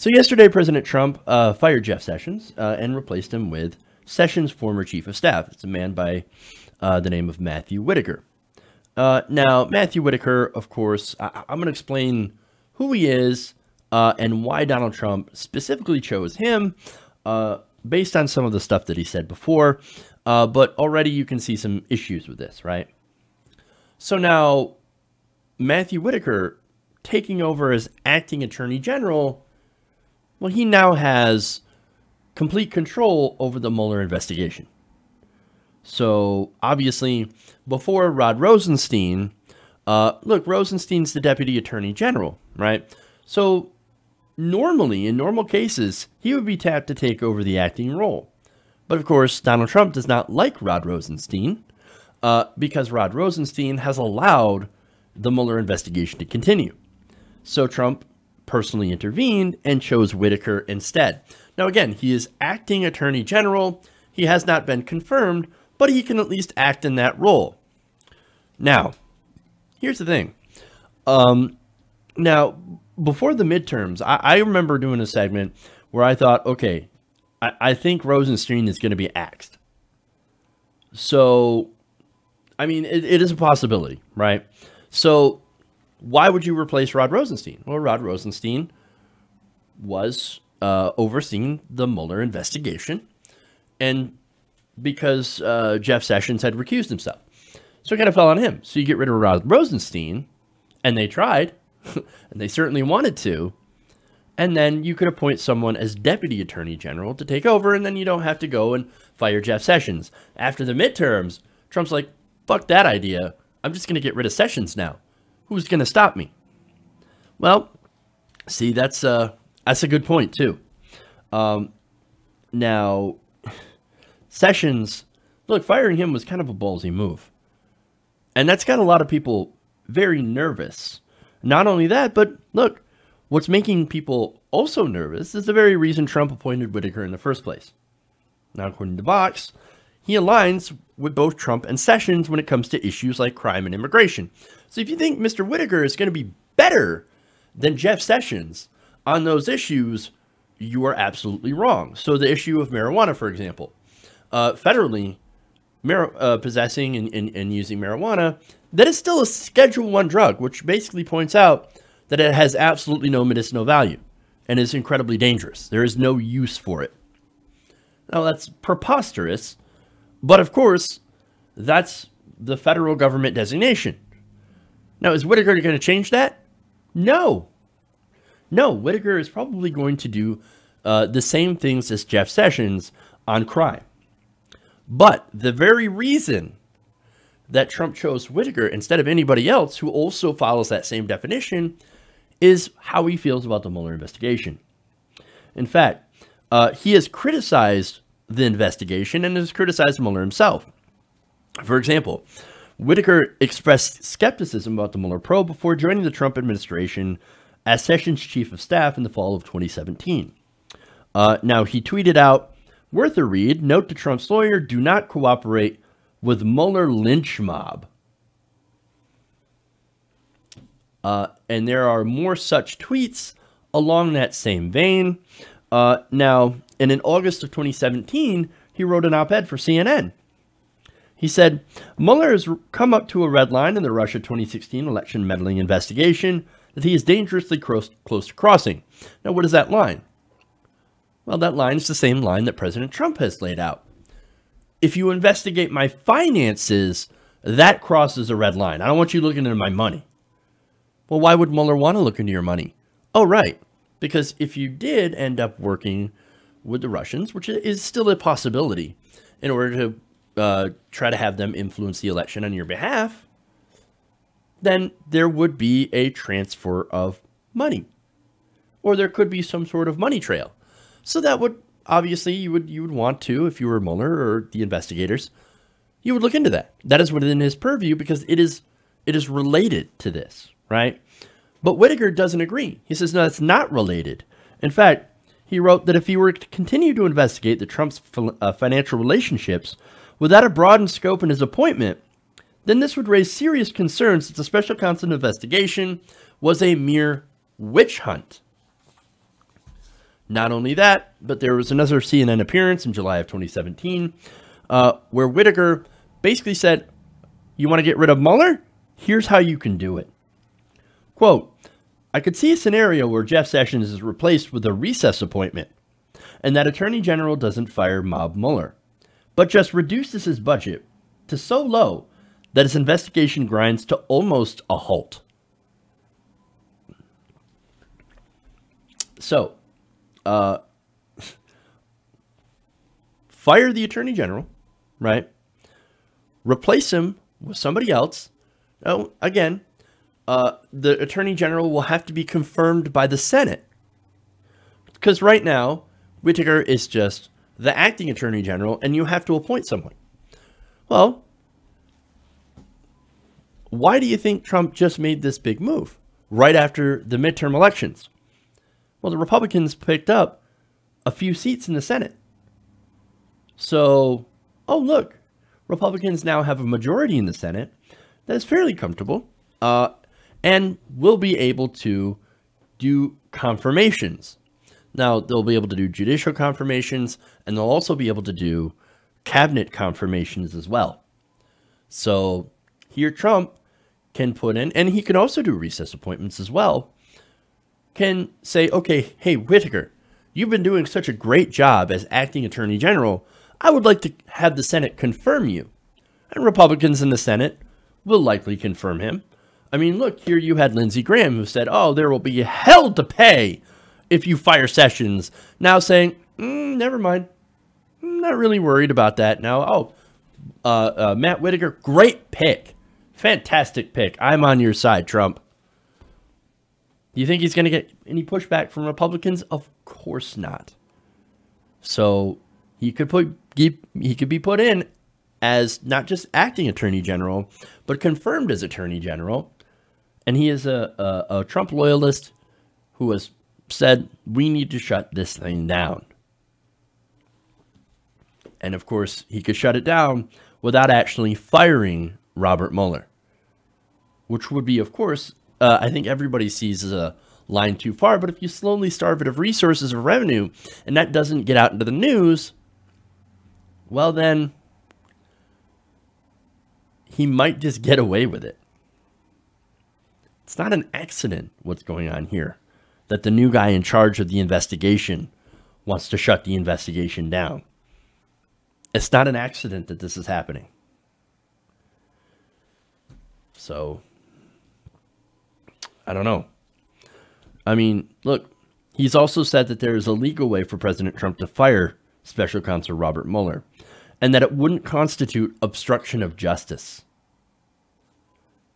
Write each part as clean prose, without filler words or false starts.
So yesterday, President Trump fired Jeff Sessions and replaced him with Sessions' former chief of staff. It's a man by the name of Matthew Whitaker. Now, Matthew Whitaker, of course, I'm going to explain who he is and why Donald Trump specifically chose him based on some of the stuff that he said before. But already you can see some issues with this, right? So now, Matthew Whitaker taking over as acting attorney general, well, he now has complete control over the Mueller investigation. So obviously, before Rod Rosenstein, look, Rosenstein's the deputy attorney general, right? So normally, in normal cases, he would be tapped to take over the acting role. But of course, Donald Trump does not like Rod Rosenstein because Rod Rosenstein has allowed the Mueller investigation to continue. So Trump personally intervened and chose Whitaker instead. Now, again, he is acting attorney general. He has not been confirmed, but he can at least act in that role. Now, here's the thing. Now, before the midterms, I remember doing a segment where I thought, okay, I think Rosenstein is going to be axed. So, I mean, it is a possibility, right? So, why would you replace Rod Rosenstein? Well, Rod Rosenstein was overseeing the Mueller investigation, and because Jeff Sessions had recused himself. So it kind of fell on him. So you get rid of Rod Rosenstein, and they tried, and they certainly wanted to, and then you could appoint someone as deputy attorney general to take over, and then you don't have to go and fire Jeff Sessions. After the midterms, Trump's like, fuck that idea. I'm just going to get rid of Sessions now. Who's going to stop me? Well, see, that's a good point, too. Now, Sessions, look, firing him was kind of a ballsy move. And that's got a lot of people very nervous. Not only that, but look, what's making people also nervous is the very reason Trump appointed Whitaker in the first place. Now, according to Vox, he aligns with both Trump and Sessions when it comes to issues like crime and immigration. So if you think Mr. Whitaker is going to be better than Jeff Sessions on those issues, you are absolutely wrong. So the issue of marijuana, for example, federally possessing and using marijuana, that is still a Schedule I drug, which basically points out that it has absolutely no medicinal value and is incredibly dangerous. There is no use for it. Now, that's preposterous, but of course, that's the federal government designation. Now, is Whitaker going to change that? No. No, Whitaker is probably going to do the same things as Jeff Sessions on crime. But the very reason that Trump chose Whitaker instead of anybody else who also follows that same definition is how he feels about the Mueller investigation. In fact, he has criticized the investigation and has criticized Mueller himself. For example, Whitaker expressed skepticism about the Mueller probe before joining the Trump administration as Sessions' chief of staff in the fall of 2017. Now, he tweeted out, "Worth a read. Note to Trump's lawyer, do not cooperate with Mueller lynch mob." And there are more such tweets along that same vein. Now, and in August of 2017, he wrote an op-ed for CNN. He said, "Mueller has come up to a red line in the Russia 2016 election meddling investigation that he is dangerously close to crossing." Now, what is that line? Well, that line is the same line that President Trump has laid out. If you investigate my finances, that crosses a red line. I don't want you looking into my money. Well, why would Mueller want to look into your money? Oh, right. Because if you did end up working with the Russians, which is still a possibility, in order to try to have them influence the election on your behalf, then there would be a transfer of money. Or there could be some sort of money trail. So that would, obviously, you would want to, if you were Mueller or the investigators, you would look into that. That is within his purview because it is related to this, right? But Whitaker doesn't agree. He says, no, it's not related. In fact, he wrote that if he were to continue to investigate the Trump's financial relationships without a broadened scope in his appointment, then this would raise serious concerns that the special counsel investigation was a mere witch hunt. Not only that, but there was another CNN appearance in July of 2017 where Whitaker basically said, you want to get rid of Mueller? Here's how you can do it. Quote, I could see a scenario where Jeff Sessions is replaced with a recess appointment and that Attorney General doesn't fire Mob Mueller, but just reduces his budget to so low that his investigation grinds to almost a halt. So, fire the Attorney General, right? Replace him with somebody else. Oh, again, the Attorney General will have to be confirmed by the Senate. Because right now, Whitaker is just the acting Attorney General, and you have to appoint someone. Well, why do you think Trump just made this big move right after the midterm elections? Well, the Republicans picked up a few seats in the Senate. So, oh, look, Republicans now have a majority in the Senate that is fairly comfortable and will be able to do confirmations. Now, they'll be able to do judicial confirmations, and they'll also be able to do cabinet confirmations as well. So here Trump can put in, and he can also do recess appointments as well, can say, okay, hey, Whitaker, you've been doing such a great job as acting Attorney General. I would like to have the Senate confirm you. And Republicans in the Senate will likely confirm him. I mean, look, here you had Lindsey Graham who said, oh, there will be hell to pay if you fire Sessions. Now saying, never mind. I'm not really worried about that now. Oh, Matt Whitaker, great pick. Fantastic pick. I'm on your side, Trump. Do you think he's going to get any pushback from Republicans? Of course not. So he could be put in as not just acting Attorney General, but confirmed as Attorney General. And he is a Trump loyalist who has said, we need to shut this thing down. And of course, he could shut it down without actually firing Robert Mueller, which would be, of course, I think everybody sees as a line too far. But if you slowly starve it of resources or revenue and that doesn't get out into the news, well, then he might just get away with it. It's not an accident what's going on here, that the new guy in charge of the investigation wants to shut the investigation down. It's not an accident that this is happening. So, I don't know. I mean, look, he's also said that there is a legal way for President Trump to fire Special Counsel Robert Mueller, and that it wouldn't constitute obstruction of justice.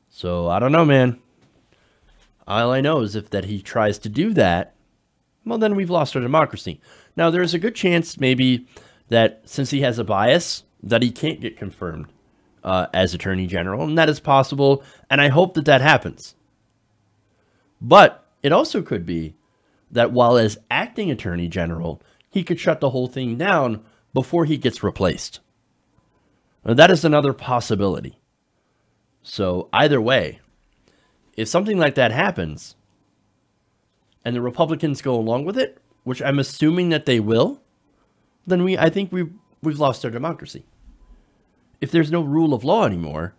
So, I don't know, man. All I know is if that he tries to do that, well, then we've lost our democracy. Now, there's a good chance maybe that since he has a bias, that he can't get confirmed as Attorney General, and that is possible, and I hope that that happens. But it also could be that while as acting Attorney General, he could shut the whole thing down before he gets replaced. Now, that is another possibility. So either way, if something like that happens and the Republicans go along with it, which I'm assuming that they will, then I think we've lost our democracy. If there's no rule of law anymore,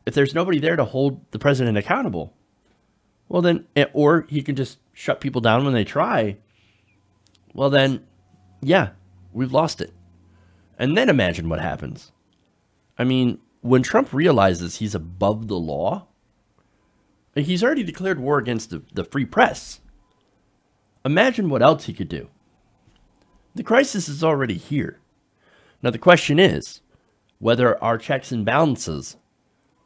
if there's nobody there to hold the president accountable, well then, or he can just shut people down when they try, well then, yeah, we've lost it. And then imagine what happens. I mean, when Trump realizes he's above the law, he's already declared war against the free press. Imagine what else he could do. The crisis is already here. Now the question is whether our checks and balances,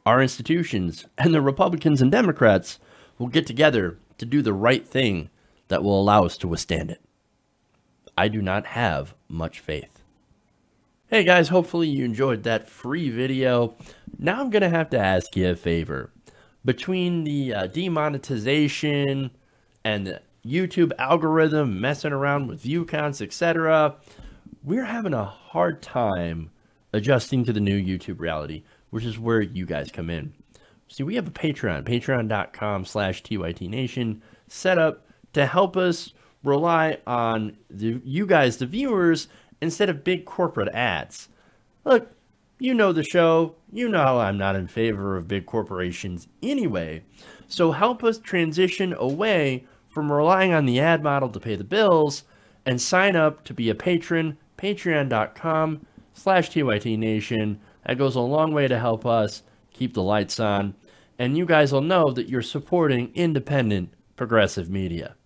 our institutions, and the Republicans and Democrats will get together to do the right thing that will allow us to withstand it. I do not have much faith. Hey guys, hopefully you enjoyed that free video. Now I'm going to have to ask you a favor. Between the demonetization and the YouTube algorithm messing around with view counts, etc., we're having a hard time adjusting to the new YouTube reality, which is where you guys come in. See, we have a Patreon, patreon.com/TYTNation, set up to help us rely on you guys, the viewers, instead of big corporate ads. Look, you know the show. You know I'm not in favor of big corporations anyway. So help us transition away from relying on the ad model to pay the bills and sign up to be a patron, patreon.com/TYTNation. That goes a long way to help us keep the lights on. And you guys will know that you're supporting independent progressive media.